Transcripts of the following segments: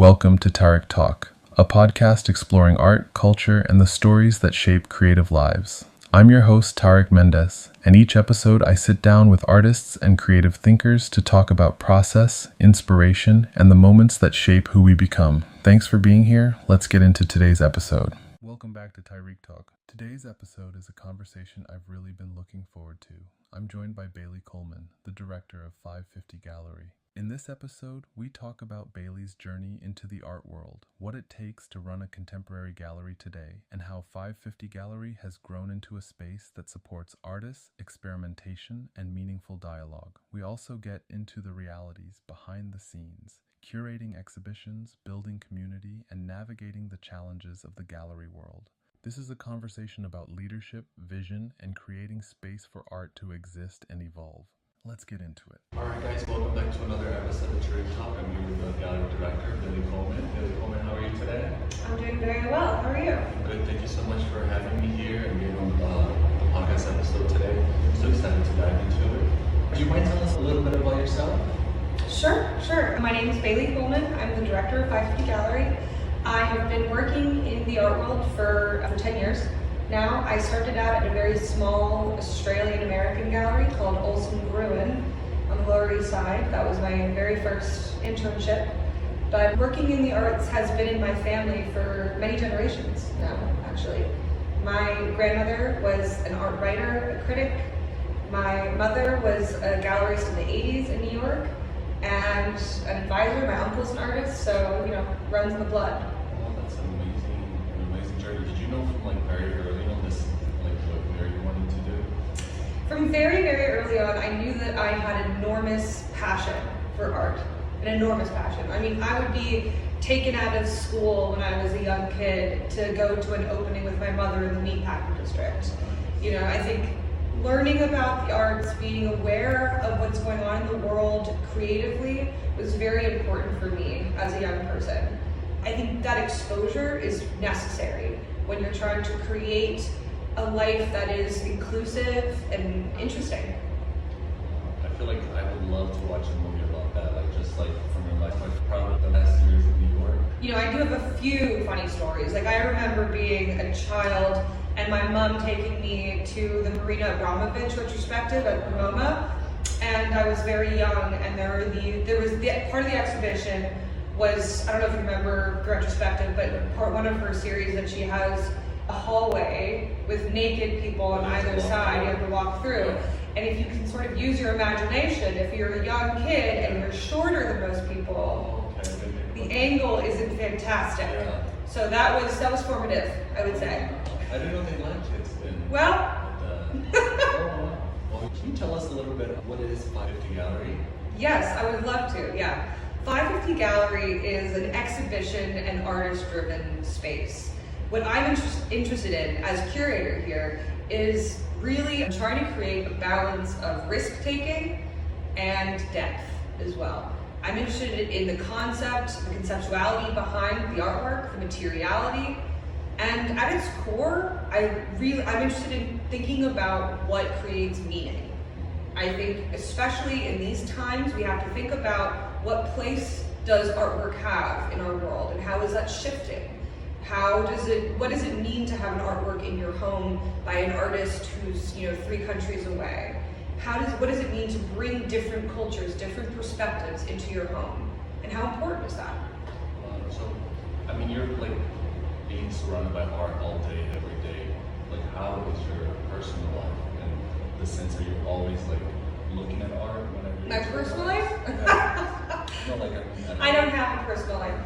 Welcome to Tarik Talk, a podcast exploring art, culture, and the stories that shape creative lives. I'm your host, Tarik Mendes, and each episode I sit down with artists and creative thinkers to talk about process, inspiration, and the moments that shape who we become. Thanks for being here. Let's get into today's episode. Welcome back to Tarik Talk. Today's episode is a conversation I've really been looking forward to. I'm joined by Bailey Coleman, the director of 550 Gallery. In this episode, we talk about Bailey's journey into the art world, what it takes to run a contemporary gallery today, and how 550 Gallery has grown into a space that supports artists, experimentation, and meaningful dialogue. We also get into the realities behind the scenes, curating exhibitions, building community, and navigating the challenges of the gallery world. This is a conversation about leadership, vision, and creating space for art to exist and evolve. Let's get into it. All right, guys, welcome back to another episode of Tarik Talk. I'm here with the gallery director, Bailey Coleman. Bailey Coleman, how are you today? I'm doing very well. How are you? Good. Thank you so much for having me here and being on the podcast episode today. I'm so excited to dive into it. Would you mind telling us a little bit about yourself? Sure. My name is Bailey Coleman. I'm the director of 550 Gallery. I have been working in the art world for 10 years. Now, I started out at a very small Australian-American gallery called Olsen Gruen on the Lower East Side. That was my very first internship. But working in the arts has been in my family for many generations now, actually. My grandmother was an art writer, a critic. My mother was a gallerist in the 80s in New York and an advisor. My uncle's an artist, so, runs in the blood. Oh, that's an amazing journey. Did you know from very early on this, what you wanted to do? From very early on, I knew that I had an enormous passion for art, an enormous passion. I mean, I would be taken out of school when I was a young kid to go to an opening with my mother in the meatpacking district. I think learning about the arts, being aware of what's going on in the world creatively was very important for me as a young person. I think that exposure is necessary when you're trying to create a life that is inclusive and interesting. I feel like I would love to watch a movie about that, from your life, probably the last years in New York. I do have a few funny stories. I remember being a child and my mom taking me to the Marina Abramovich retrospective at MoMA, and I was very young, and there was part of the exhibition was, I don't know if you remember the retrospective, but one of her series that she has a hallway with naked people on either side you have to walk through. And if you can sort of use your imagination, if you're a young kid and you're shorter than most people, the angle isn't fantastic. Yeah. So that was formative, I would say. I didn't know they liked kids then. Well, Well, can you tell us a little bit what is 550 Gallery? yes, I would love to, yeah. 550 Gallery is an exhibition and artist-driven space. What I'm interested in as curator here is really trying to create a balance of risk-taking and depth as well. I'm interested in the concept, the conceptuality behind the artwork, the materiality, and at its core, I'm interested in thinking about what creates meaning. I think, especially in these times, we have to think about what place does artwork have in our world, and how is that shifting? What does it mean to have an artwork in your home by an artist who's 3 countries away? What does it mean to bring different cultures, different perspectives into your home? And how important is that? You're being surrounded by art all day, every day. How is your personal life and the sense that you're always looking at art whenever My personal life? No, I don't have a personal life.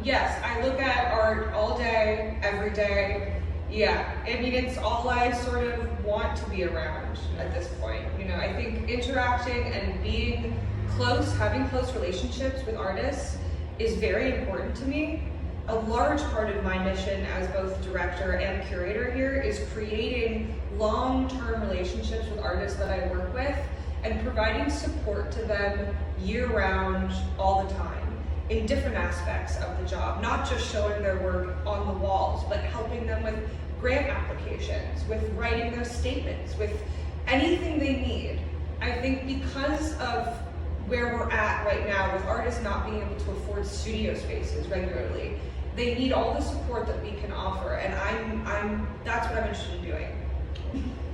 Yes, I look at art all day, every day. Yeah, it's all I sort of want to be around at this point. I think interacting and being close, having close relationships with artists is very important to me. A large part of my mission as both director and curator here is creating long-term relationships with artists that I work with and providing support to them year-round, all the time, in different aspects of the job, not just showing their work on the walls, but helping them with grant applications, with writing their statements, with anything they need. I think because of where we're at right now with artists not being able to afford studio spaces regularly. They need all the support that we can offer, and that's what I'm interested in doing.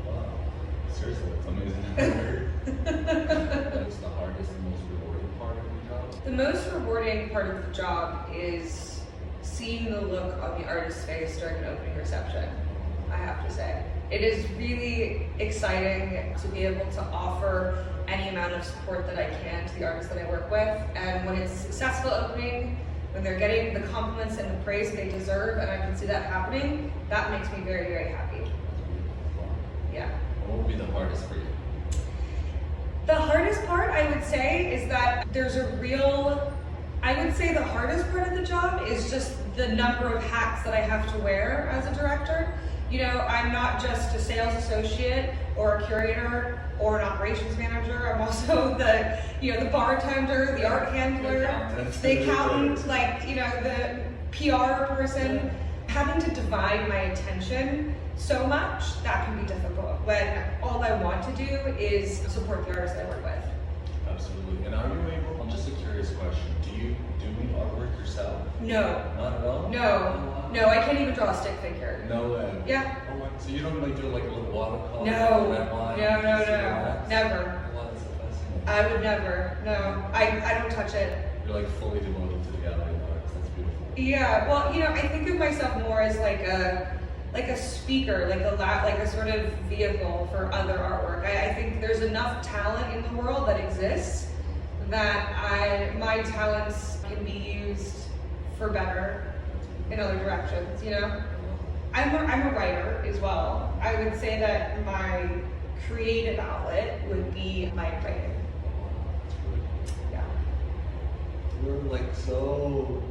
Wow. Seriously, that's amazing. That's the hardest and most rewarding part of the job? The most rewarding part of the job is seeing the look on the artist's face during an opening reception, I have to say. It is really exciting to be able to offer any amount of support that I can to the artists that I work with. And when it's a successful opening, when they're getting the compliments and the praise they deserve, and I can see that happening, that makes me very, very happy. Yeah. What would be the hardest for you? The hardest part, I would say, is that there's a real, I would say the hardest part of the job is just the number of hats that I have to wear as a director. You know, I'm not just a sales associate or a curator or an operations manager. I'm also the bartender, the art handler, the accountant, the PR person. Having to divide my attention so much, that can be difficult when all I want to do is support the artists I work with. Absolutely. And are you able, just a curious question, do you do any artwork yourself? No. Not at all? No, I can't even draw a stick figure. No way. Yeah. Oh my, so you don't do like a little watercolor? No. Red line, Never. Wow, that's so fascinating. I would never. No, I don't touch it. You're like fully devoted to the gallery of arts. That's beautiful. Yeah. Well, I think of myself more as like a speaker, like a sort of vehicle for other artwork. I think there's enough talent in the world that exists that my talents can be used for better in other directions. I'm a writer as well. I would say that my creative outlet would be my writing. Yeah. You're like so.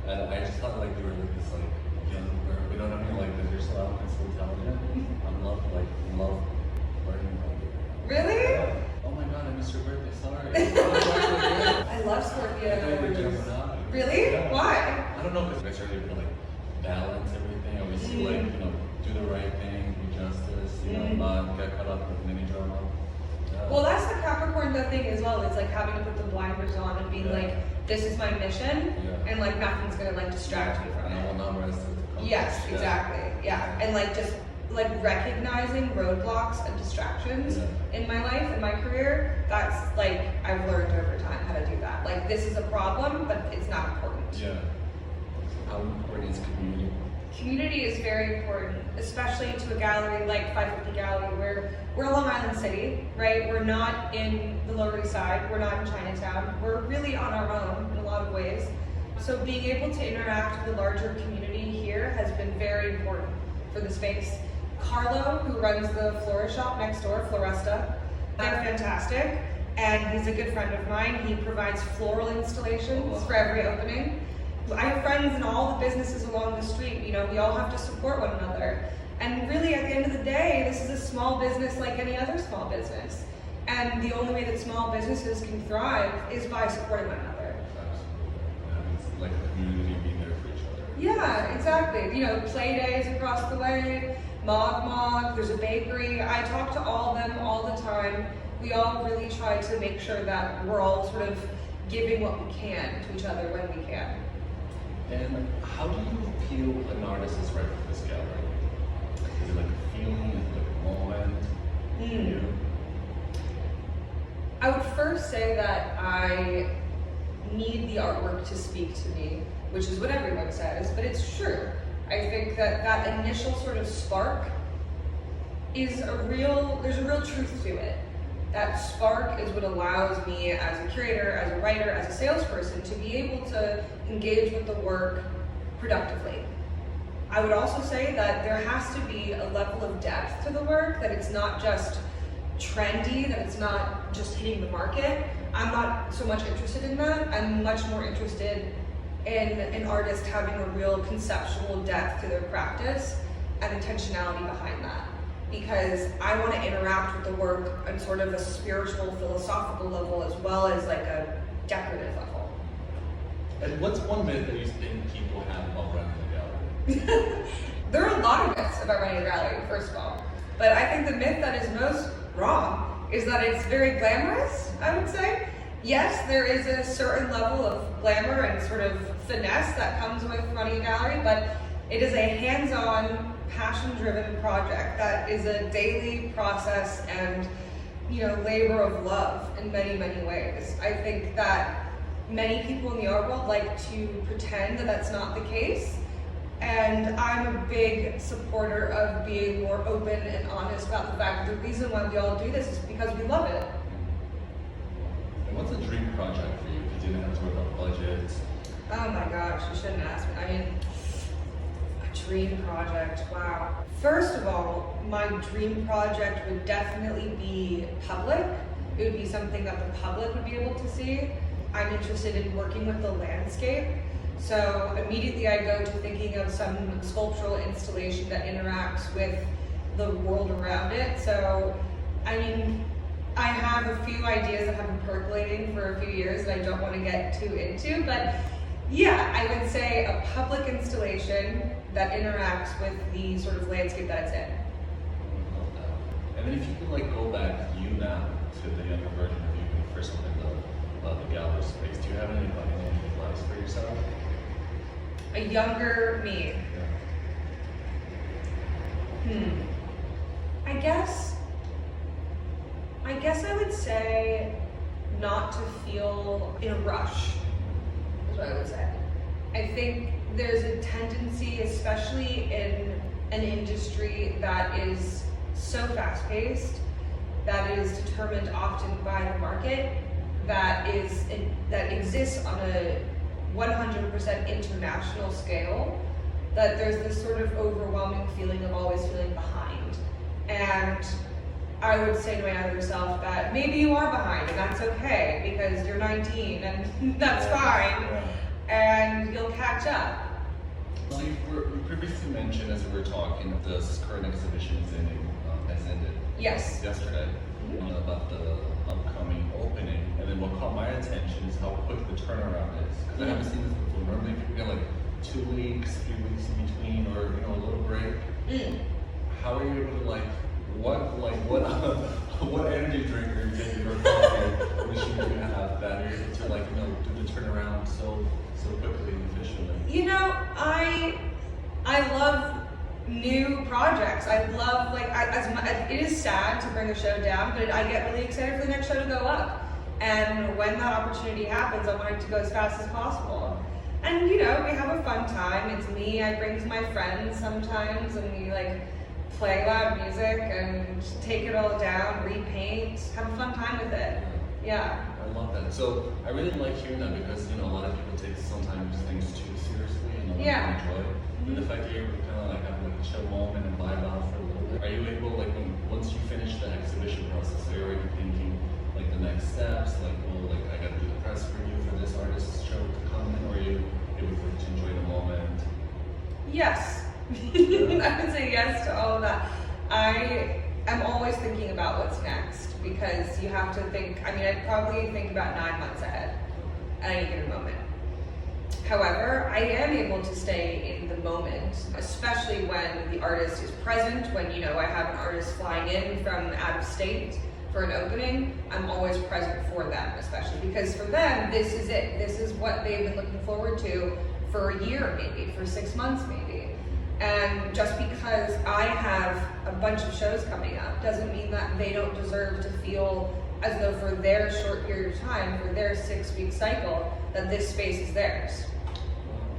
I just thought like you were like this like young girl. You know what I mean? Like that you're so out and so talented. I love learning about you. Really? Oh my god, I missed your birthday. Sorry. I love Scorpio. Gemini. Really? Yeah. Why? I don't know, because I started to like balance everything. I always see like, do the right thing, do justice, not get caught up with mini drama. Yeah. Well, that's the Capricorn thing as well. It's like having to put the blinders on and being like, this is my mission, and like nothing's gonna like distract me from And I will it. not rest until it comes. Yes, exactly. Yeah, and like just like recognizing roadblocks and distractions in my life and my career. That's like I've learned over time how to do that. Like this is a problem, but it's not important. Yeah. How important is community? Community is very important, especially to a gallery like 550 Gallery, where we're Long Island City, right? We're not in the Lower East Side, we're not in Chinatown. We're really on our own in a lot of ways. So being able to interact with the larger community here has been very important for the space. Carlo, who runs the florist shop next door, Floresta, they're fantastic, and he's a good friend of mine. He provides floral installations for every opening. I have friends in all the businesses along the street. We all have to support one another. And really, at the end of the day, this is a small business like any other small business. And the only way that small businesses can thrive is by supporting one another. Absolutely. It's like a community being there for each other. Yeah, exactly. Play days across the way, Mog, there's a bakery. I talk to all of them all the time. We all really try to make sure that we're all sort of giving what we can to each other when we can. And how do you feel an artist is right for this gallery? Is it like a feeling? Is it like a moment? I would first say that I need the artwork to speak to me, which is what everyone says, but it's true. I think that initial sort of spark there's a real truth to it. That spark is what allows me as a curator, as a writer, as a salesperson to be able to engage with the work productively. I would also say that there has to be a level of depth to the work, that it's not just trendy, that it's not just hitting the market. I'm not so much interested in that. I'm much more interested in an artist having a real conceptual depth to their practice and intentionality behind that. Because I want to interact with the work on sort of a spiritual, philosophical level as well as like a decorative level. And what's one myth that you think people have about running a gallery? There are a lot of myths about running a gallery, first of all. But I think the myth that is most wrong is that it's very glamorous, I would say. Yes, there is a certain level of glamour and sort of finesse that comes with running a gallery, but it is a hands-on, passion-driven project that is a daily process and, labor of love in many, many ways. I think that many people in the art world like to pretend that that's not the case, and I'm a big supporter of being more open and honest about the fact that the reason why we all do this is because we love it. And what's a dream project for you? Because you didn't have to worry about budgets. Oh my gosh, you shouldn't ask me. I mean, a dream project, wow. First of all, my dream project would definitely be public. It would be something that the public would be able to see. I'm interested in working with the landscape. So immediately I go to thinking of some sculptural installation that interacts with the world around it. So, I mean, I have a few ideas that have been percolating for a few years that I don't want to get too into, but yeah, I would say a public installation that interacts with the sort of landscape that it's in. I love that. And then if you could go back you now to the younger version of you when you first opened the gallery space, do you have any advice for yourself? A younger me. I guess I would say not to feel in a rush, is what I would say. I think there's a tendency, especially in an industry that is so fast-paced, that is determined often by the market, that exists on a 100% international scale, that there's this sort of overwhelming feeling of always feeling behind. And I would say to my younger self that maybe you are behind and that's okay because you're 19 and that's fine and you'll catch up. Well, you previously mentioned as we were talking, this current exhibition has ended. Yes. Yesterday. About the upcoming opening, and then what caught my attention is how quick the turnaround is. Because I haven't seen this before. Normally people get 2 weeks, 3 weeks in between, or a little break. How are you able to what energy drink are you taking or coffee machine do you have that you're able to do the turnaround so quickly and efficiently? I love new projects. I love it is sad to bring a show down, but I get really excited for the next show to go up. And when that opportunity happens, I want it to go as fast as possible. And we have a fun time. It's me. I bring my friends sometimes, and we play loud music and take it all down, repaint, have a fun time with it. Yeah. I love that. So I really like hearing that because a lot of people take sometimes things too seriously and don't enjoy it. And the fact that you're able to kind of have a chill moment and vibe out for a little bit. Are you able, once you finish the exhibition process, are you already thinking the next steps? I got to do the press review for this artist's show to come in, or are you able to enjoy the moment? Yes. I would say yes to all of that. I am always thinking about what's next because you have to think. I'd probably think about 9 months ahead at any given moment. However, I am able to stay in the moment, especially when the artist is present, when I have an artist flying in from out of state for an opening. I'm always present for them, especially because for them, this is it. This is what they've been looking forward to for a year, maybe, for 6 months, maybe. And just because I have a bunch of shows coming up doesn't mean that they don't deserve to feel as though for their short period of time, for their 6-week cycle, that this space is theirs.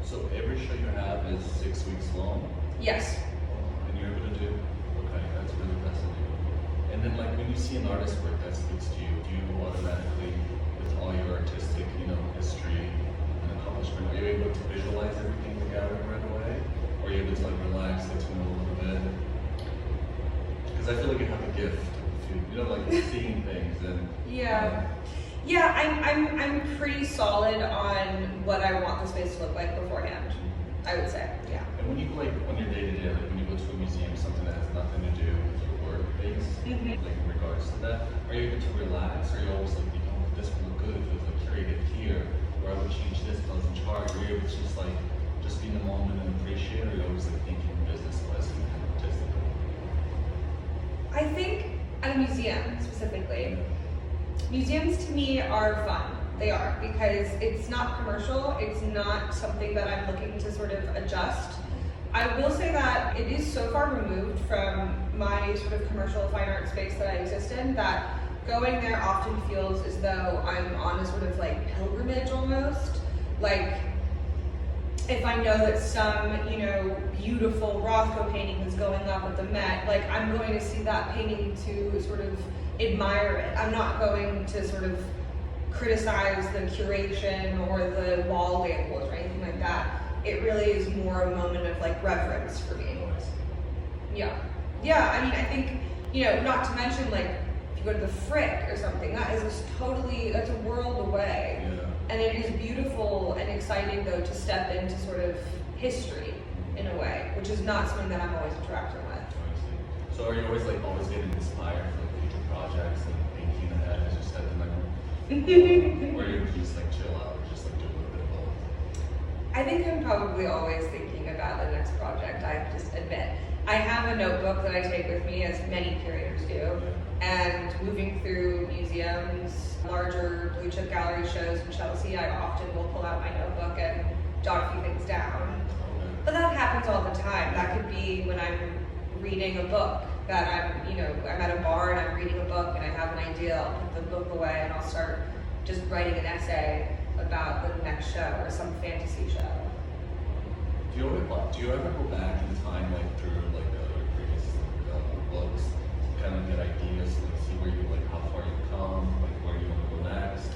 So every show you have is 6 weeks long? Yes. And you're able to do? Okay, that's really fascinating. And then when you see an artist's work that speaks to you, do you automatically, with all your artistic, history and accomplishment, are you able to visualize everything in the gallery right away? Or are you able to relax, get to know a little bit? Because I feel like you have a gift to seeing things and I'm pretty solid on what I want the space to look like beforehand, I would say. Yeah. And when you on your day-to-day, when you go to a museum, something that has nothing to do with your work base, in regards to that, are you able to relax? Or are you always this would look good if it was curated here, or I would change this if I was in charge? Or are you able to just be in the moment and appreciate it, or are you always thinking business-wise and kind of artistically? I think at a museum specifically, museums to me are fun. They are, because it's not commercial. It's not something that I'm looking to sort of adjust. I will say that it is so far removed from my sort of commercial fine art space that I exist in that going there often feels as though I'm on a sort of like pilgrimage almost. Like, if I know that some, beautiful Rothko painting is going up at the Met, like I'm going to see that painting to sort of admire it. I'm not going to sort of criticize the curation or the wall labels or anything like that. It really is more a moment of like reverence for me. Yeah. I mean, I think, not to mention like if you go to the Frick or something, that's a world away. Yeah. And it is beautiful and exciting though to step into sort of history in a way, which is not something that I'm always interacting with. So are you always getting inspired for like future projects and thinking ahead as you step in like or you just like chill out or just like do a little bit of both? I think I'm probably always thinking about the next project, I have to admit. I have a notebook that I take with me, as many curators do, and moving through museums, larger blue chip gallery shows in Chelsea, I often will pull out my notebook and jot a few things down. But that happens all the time. That could be when I'm reading a book, that I'm at a bar and I'm reading a book and I have an idea, I'll put the book away and I'll start just writing an essay about the next show or some fantasy show. Do you ever go back in time, like through like the previous books, kind of get ideas, like see where how far you come, like where you want to go next?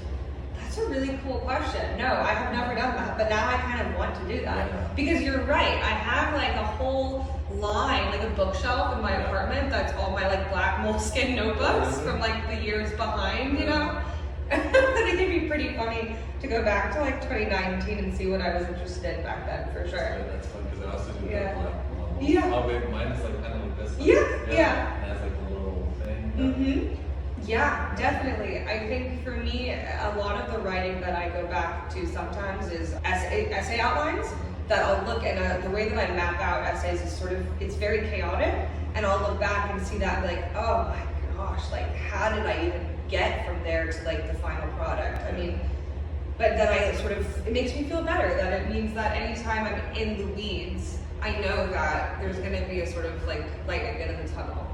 That's a really cool question. No, I have never done that, but now I kind of want to do that. Because you're right, I have like a whole line, like a bookshelf in my apartment that's all my like black moleskin notebooks from like the years behind, I think it'd be pretty funny to go back to like 2019 and see what I was interested in back then, for sure. Yeah, that's fun because I also do Yeah. that. Yeah. Oh, wait, mine is like kind of like this. Yeah. It has like a little thing. Yeah, definitely. I think for me, a lot of the writing that I go back to sometimes is essay outlines that I'll look at. The way that I map out essays is it's very chaotic, and I'll look back and see that like, oh my gosh, like how did I even get from there to like the final product? I mean, but then it makes me feel better, that it means that anytime I'm in the weeds, I know that there's gonna be a sort of like light at the end of the tunnel.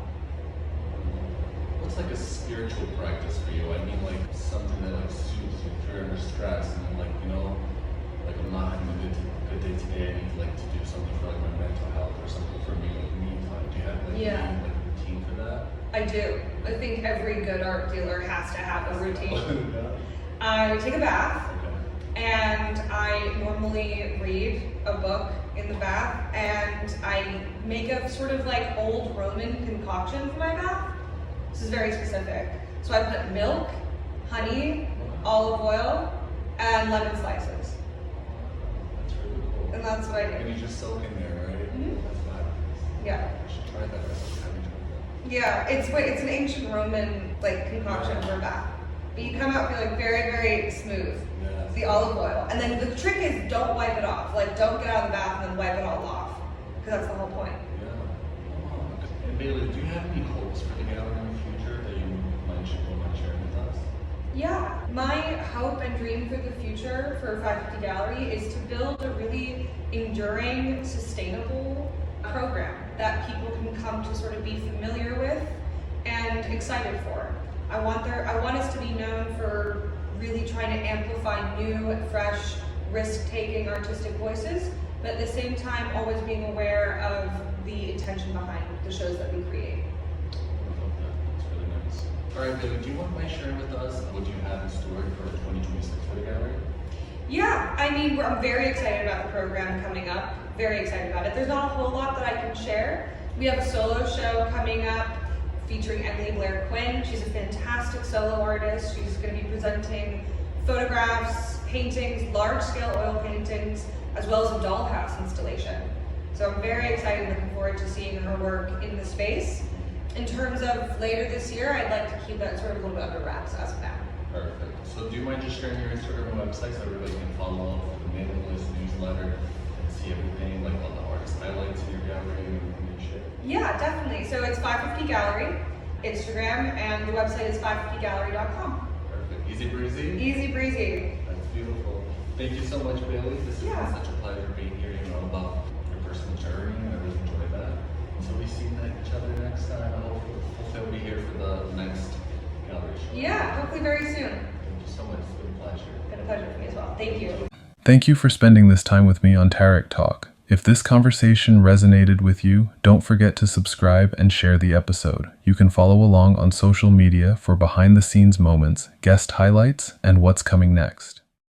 What's like a spiritual practice for you? I mean, like something that like soothes you if you're under stress, and then like like I'm not having a good day today. I need to like to do something for like my mental health or something for me, like me time. Do you have like any routine for that? I do. I think every good art dealer has to have a routine. I take a bath, and I normally read a book in the bath, and I make a sort of like old Roman concoction for my bath. This is very specific. So I put milk, honey, olive oil, and lemon slices. That's really cool. And that's what I do. And you just soak in there, right? That's fabulous. Yeah. I should try that. I haven't tried that. Yeah, it's an ancient Roman like concoction for a bath. But you come out feeling very, very smooth. Yeah. The olive oil. And then the trick is don't wipe it off. Like don't get out of the bath and then wipe it all off. Because that's the whole point. Yeah. Oh, and Bailey, do you have any hopes for the gallery in the future that you might share with us? Yeah, my hope and dream for the future for 550 Gallery is to build a really enduring, sustainable program that people can come to sort of be familiar with and excited for. I want us to be known for really trying to amplify new, fresh, risk-taking artistic voices, but at the same time always being aware of the intention behind the shows that we create. I love that. That's really nice. All right, Bailey, do you want to share with us what you have in store for 2026 for the gallery? Yeah, I mean, I'm very excited about the program coming up. Very excited about it. There's not a whole lot that I can share. We have a solo show coming up featuring Emily Blair Quinn. She's a fantastic solo artist. She's going to be presenting photographs, paintings, large-scale oil paintings, as well as a dollhouse installation. So I'm very excited, looking forward to seeing her work in the space. In terms of later this year, I'd like to keep that sort of a little bit under wraps as of now. Perfect. So do you mind just sharing your Instagram and website so everybody can follow up with the mailing list, newsletter, and see everything, like all the artist highlights in your gallery and shit? Yeah, definitely. So it's 550 Gallery, Instagram, and the website is 550gallery.com. Perfect. Easy breezy? Easy breezy. That's beautiful. Thank you so much, Bailey. This has Yeah. been such a pleasure being here, about your personal journey, and I really enjoyed that. Until we see each other next time, hopefully I'll be here for the next gallery show. Yeah, hopefully very soon. Thank you so much. It's been a pleasure. It's been a pleasure for me as well. Thank you. Thank you for spending this time with me on Tarik Talk. If this conversation resonated with you, don't forget to subscribe and share the episode. You can follow along on social media for behind-the-scenes moments, guest highlights, and what's coming next.